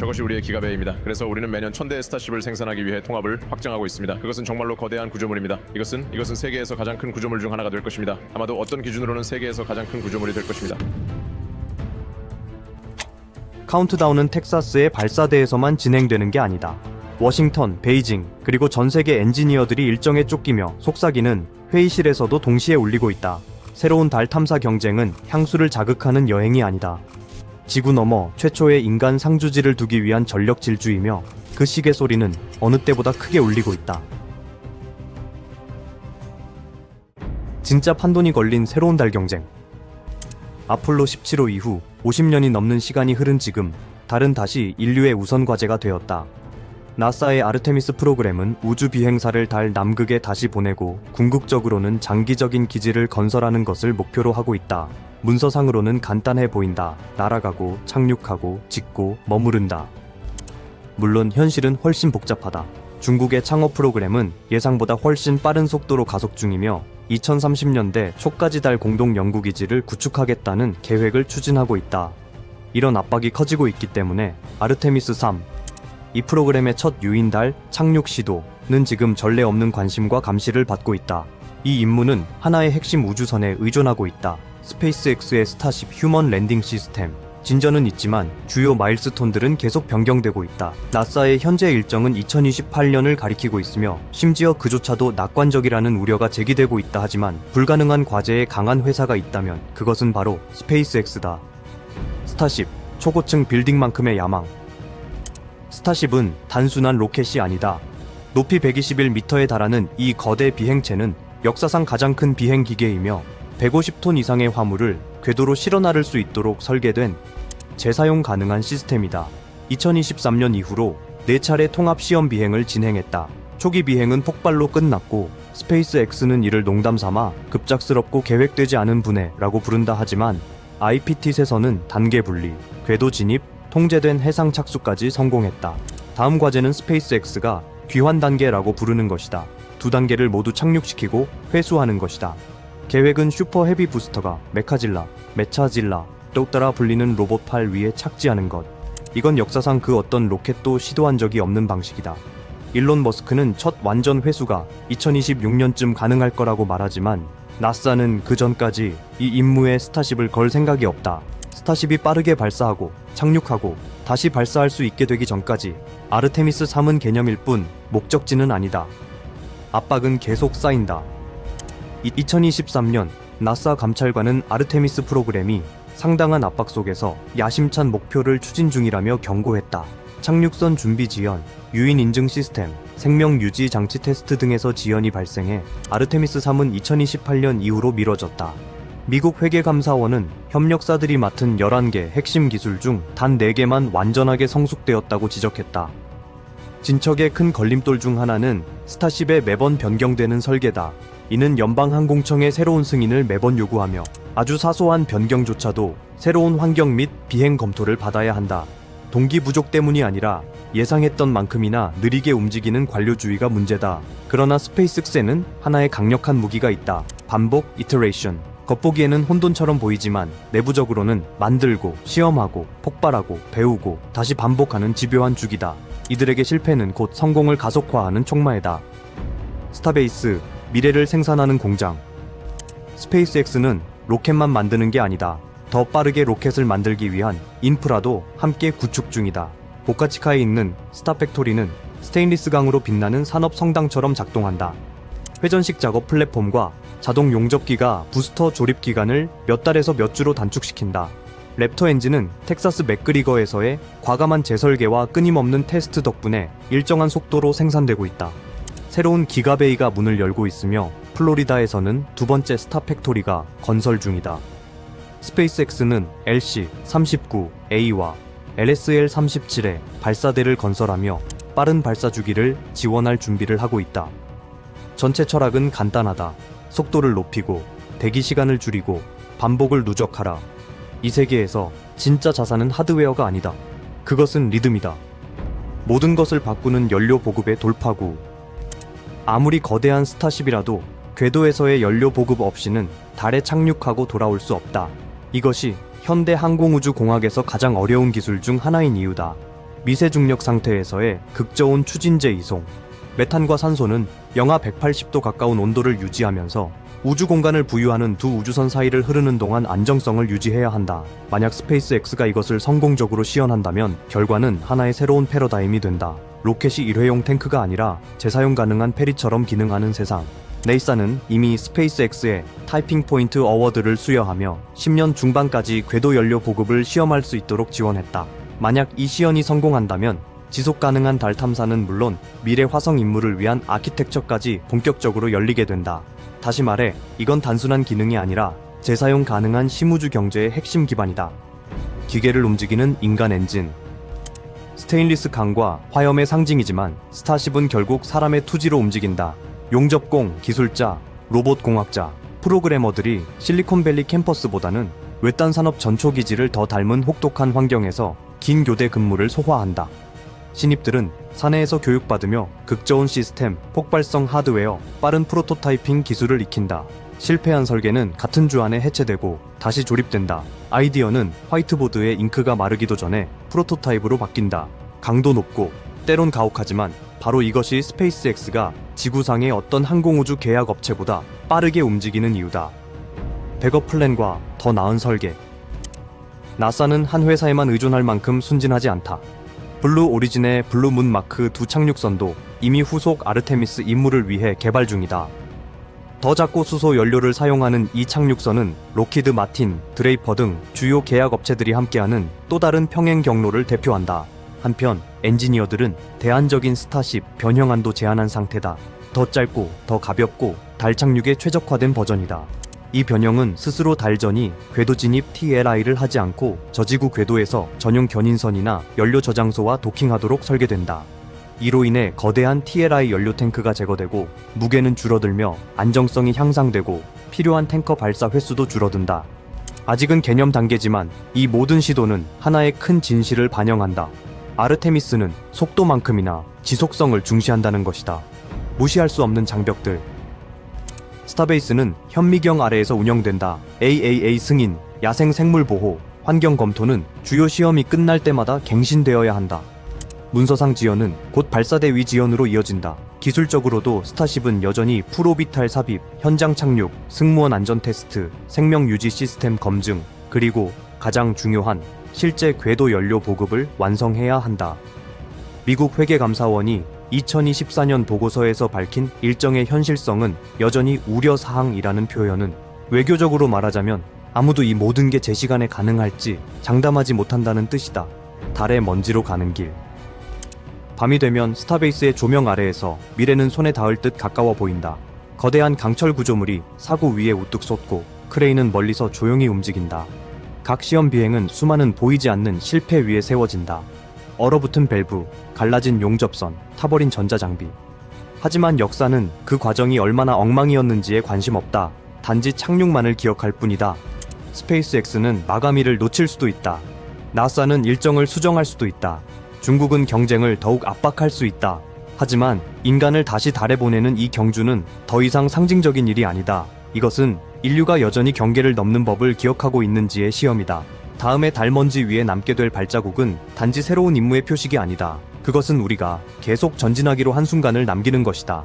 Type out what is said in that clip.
저것이 우리의 기가베이입니다. 그래서 우리는 매년 1000대의 스타쉽을 생산하기 위해 통합을 확장하고 있습니다. 그것은 정말로 거대한 구조물입니다. 이것은 세계에서 가장 큰 구조물 중 하나가 될 것입니다. 아마도 어떤 기준으로는 세계에서 가장 큰 구조물이 될 것입니다. 카운트다운은 텍사스의 발사대에서만 진행되는 게 아니다. 워싱턴, 베이징, 그리고 전 세계 엔지니어들이 일정에 쫓기며 속삭이는 회의실에서도 동시에 울리고 있다. 새로운 달 탐사 경쟁은 향수를 자극하는 여행이 아니다. 지구 너머 최초의 인간 상주지를 두기 위한 전력 질주이며 그 시계 소리는 어느 때보다 크게 울리고 있다. 진짜 판돈이 걸린 새로운 달 경쟁. 아폴로 17호 이후 50년이 넘는 시간이 흐른 지금 달은 다시 인류의 우선 과제가 되었다. 나사의 아르테미스 프로그램은 우주 비행사를 달 남극에 다시 보내고 궁극적으로는 장기적인 기지를 건설하는 것을 목표로 하고 있다. 문서상으로는 간단해 보인다. 날아가고 착륙하고 짓고 머무른다. 물론 현실은 훨씬 복잡하다. 중국의 창업 프로그램은 예상보다 훨씬 빠른 속도로 가속 중이며 2030년대 초까지 달 공동 연구기지를 구축하겠다는 계획을 추진하고 있다. 이런 압박이 커지고 있기 때문에 아르테미스 3, 이 프로그램의 첫 유인달 착륙 시도는 지금 전례 없는 관심과 감시를 받고 있다. 이 임무는 하나의 핵심 우주선에 의존하고 있다. 스페이스X의 스타쉽 휴먼 랜딩 시스템. 진전은 있지만 주요 마일스톤들은 계속 변경되고 있다. 나사의 현재 일정은 2028년을 가리키고 있으며 심지어 그조차도 낙관적이라는 우려가 제기되고 있다 하지만 불가능한 과제에 강한 회사가 있다면 그것은 바로 스페이스X다. 스타쉽, 초고층 빌딩만큼의 야망. 스타쉽은 단순한 로켓이 아니다. 높이 121m에 달하는 이 거대 비행체는 역사상 가장 큰 비행 기계이며 150톤 이상의 화물을 궤도로 실어 나를 수 있도록 설계된 재사용 가능한 시스템이다. 2023년 이후로 4차례 통합 시험 비행을 진행했다. 초기 비행은 폭발로 끝났고 스페이스X는 이를 농담 삼아 급작스럽고 계획되지 않은 분해라고 부른다 하지만 IPT에서는 단계 분리, 궤도 진입, 통제된 해상 착수까지 성공했다. 다음 과제는 스페이스X가 귀환 단계라고 부르는 것이다. 2단계를 모두 착륙시키고 회수하는 것이다. 계획은 슈퍼 헤비 부스터가 메차질라로 따라 불리는 로봇 팔 위에 착지하는 것. 이건 역사상 그 어떤 로켓도 시도한 적이 없는 방식이다. 일론 머스크는 첫 완전 회수가 2026년쯤 가능할 거라고 말하지만 나사는 그 전까지 이 임무에 스타쉽을 걸 생각이 없다. 스타쉽이 빠르게 발사하고 착륙하고 다시 발사할 수 있게 되기 전까지 아르테미스 3은 개념일 뿐 목적지는 아니다. 압박은 계속 쌓인다. 2023년 나사 감찰관은 아르테미스 프로그램이 상당한 압박 속에서 야심찬 목표를 추진 중이라며 경고했다. 착륙선 준비 지연, 유인 인증 시스템, 생명 유지 장치 테스트 등에서 지연이 발생해 아르테미스 3은 2028년 이후로 미뤄졌다. 미국 회계감사원은 협력사들이 맡은 11개 핵심 기술 중 단 4개만 완전하게 성숙되었다고 지적했다. 진척의 큰 걸림돌 중 하나는 스타쉽의 매번 변경되는 설계다. 이는 연방항공청의 새로운 승인을 매번 요구하며 아주 사소한 변경조차도 새로운 환경 및 비행 검토를 받아야 한다. 동기 부족 때문이 아니라 예상했던 만큼이나 느리게 움직이는 관료주의가 문제다. 그러나 스페이스X에는 하나의 강력한 무기가 있다. 반복 이터레이션. 겉보기에는 혼돈처럼 보이지만 내부적으로는 만들고, 시험하고, 폭발하고, 배우고, 다시 반복하는 집요한 주기다. 이들에게 실패는 곧 성공을 가속화하는 촉마이다. 스타베이스, 미래를 생산하는 공장. 스페이스X는 로켓만 만드는 게 아니다. 더 빠르게 로켓을 만들기 위한 인프라도 함께 구축 중이다. 보카치카에 있는 스타팩토리는 스테인리스 강으로 빛나는 산업 성당처럼 작동한다. 회전식 작업 플랫폼과 자동 용접기가 부스터 조립 기간을 몇 달에서 몇 주로 단축시킨다. 랩터 엔진은 텍사스 맥그리거에서의 과감한 재설계와 끊임없는 테스트 덕분에 일정한 속도로 생산되고 있다. 새로운 기가베이가 문을 열고 있으며 플로리다에서는 2번째 스타팩토리가 건설 중이다. 스페이스X는 LC-39A와 LSL-37의 발사대를 건설하며 빠른 발사 주기를 지원할 준비를 하고 있다. 전체 철학은 간단하다. 속도를 높이고 대기 시간을 줄이고 반복을 누적하라. 이 세계에서 진짜 자산은 하드웨어가 아니다. 그것은 리듬이다. 모든 것을 바꾸는 연료 보급의 돌파구. 아무리 거대한 스타쉽이라도 궤도에서의 연료 보급 없이는 달에 착륙하고 돌아올 수 없다. 이것이 현대 항공우주공학에서 가장 어려운 기술 중 하나인 이유다. 미세중력 상태에서의 극저온 추진제 이송. 메탄과 산소는 영하 180도 가까운 온도를 유지하면서 우주 공간을 부유하는 두 우주선 사이를 흐르는 동안 안정성을 유지해야 한다. 만약 스페이스X가 이것을 성공적으로 시연한다면 결과는 하나의 새로운 패러다임이 된다. 로켓이 일회용 탱크가 아니라 재사용 가능한 페리처럼 기능하는 세상. 네이사는 이미 스페이스X의 타이핑 포인트 어워드를 수여하며 10년 중반까지 궤도 연료 보급을 시험할 수 있도록 지원했다. 만약 이 시연이 성공한다면 지속 가능한 달 탐사는 물론 미래 화성 임무를 위한 아키텍처까지 본격적으로 열리게 된다. 다시 말해, 이건 단순한 기능이 아니라 재사용 가능한 심우주 경제의 핵심 기반이다. 기계를 움직이는 인간 엔진. 스테인리스 강과 화염의 상징이지만 스타쉽은 결국 사람의 투지로 움직인다. 용접공, 기술자, 로봇 공학자, 프로그래머들이 실리콘밸리 캠퍼스보다는 외딴 산업 전초기지를 더 닮은 혹독한 환경에서 긴 교대 근무를 소화한다. 신입들은 사내에서 교육받으며 극저온 시스템, 폭발성 하드웨어, 빠른 프로토타이핑 기술을 익힌다. 실패한 설계는 같은 주 안에 해체되고 다시 조립된다. 아이디어는 화이트보드에 잉크가 마르기도 전에 프로토타입으로 바뀐다. 강도 높고 때론 가혹하지만 바로 이것이 스페이스X가 지구상의 어떤 항공우주 계약 업체보다 빠르게 움직이는 이유다. 백업 플랜과 더 나은 설계. 나사는 한 회사에만 의존할 만큼 순진하지 않다. 블루 오리진의 블루문 마크 2 착륙선도 이미 후속 아르테미스 임무를 위해 개발 중이다. 더 작고 수소 연료를 사용하는 이 착륙선은 로키드 마틴, 드레이퍼 등 주요 계약 업체들이 함께하는 또 다른 평행 경로를 대표한다. 한편 엔지니어들은 대안적인 스타쉽 변형안도 제안한 상태다. 더 짧고 더 가볍고 달 착륙에 최적화된 버전이다. 이 변형은 스스로 달전이 궤도 진입 TLI를 하지 않고 저지구 궤도에서 전용 견인선이나 연료 저장소와 도킹하도록 설계된다. 이로 인해 거대한 TLI 연료 탱크가 제거되고 무게는 줄어들며 안정성이 향상되고 필요한 탱커 발사 횟수도 줄어든다. 아직은 개념 단계지만 이 모든 시도는 하나의 큰 진실을 반영한다. 아르테미스는 속도만큼이나 지속성을 중시한다는 것이다. 무시할 수 없는 장벽들. 스타베이스는 현미경 아래에서 운영된다. AAA 승인, 야생 생물 보호, 환경 검토는 주요 시험이 끝날 때마다 갱신되어야 한다. 문서상 지연은 곧 발사대 위 지연으로 이어진다. 기술적으로도 스타쉽은 여전히 프로비탈 삽입, 현장 착륙, 승무원 안전 테스트, 생명 유지 시스템 검증, 그리고 가장 중요한 실제 궤도 연료 보급을 완성해야 한다. 미국 회계감사원이 2024년 보고서에서 밝힌 일정의 현실성은 여전히 우려사항이라는 표현은 외교적으로 말하자면 아무도 이 모든 게 제 시간에 가능할지 장담하지 못한다는 뜻이다. 달의 먼지로 가는 길. 밤이 되면 스타베이스의 조명 아래에서 미래는 손에 닿을 듯 가까워 보인다. 거대한 강철 구조물이 사고 위에 우뚝 솟고 크레인은 멀리서 조용히 움직인다. 각 시험 비행은 수많은 보이지 않는 실패 위에 세워진다. 얼어붙은 밸브, 갈라진 용접선, 타버린 전자장비. 하지만 역사는 그 과정이 얼마나 엉망이었는지에 관심 없다. 단지 착륙만을 기억할 뿐이다. 스페이스X는 마감일을 놓칠 수도 있다. 나사는 일정을 수정할 수도 있다. 중국은 경쟁을 더욱 압박할 수 있다. 하지만 인간을 다시 달에 보내는 이 경주는 더 이상 상징적인 일이 아니다. 이것은 인류가 여전히 경계를 넘는 법을 기억하고 있는지의 시험이다. 다음에 달 먼지 위에 남게 될 발자국은 단지 새로운 임무의 표식이 아니다. 그것은 우리가 계속 전진하기로 한 순간을 남기는 것이다.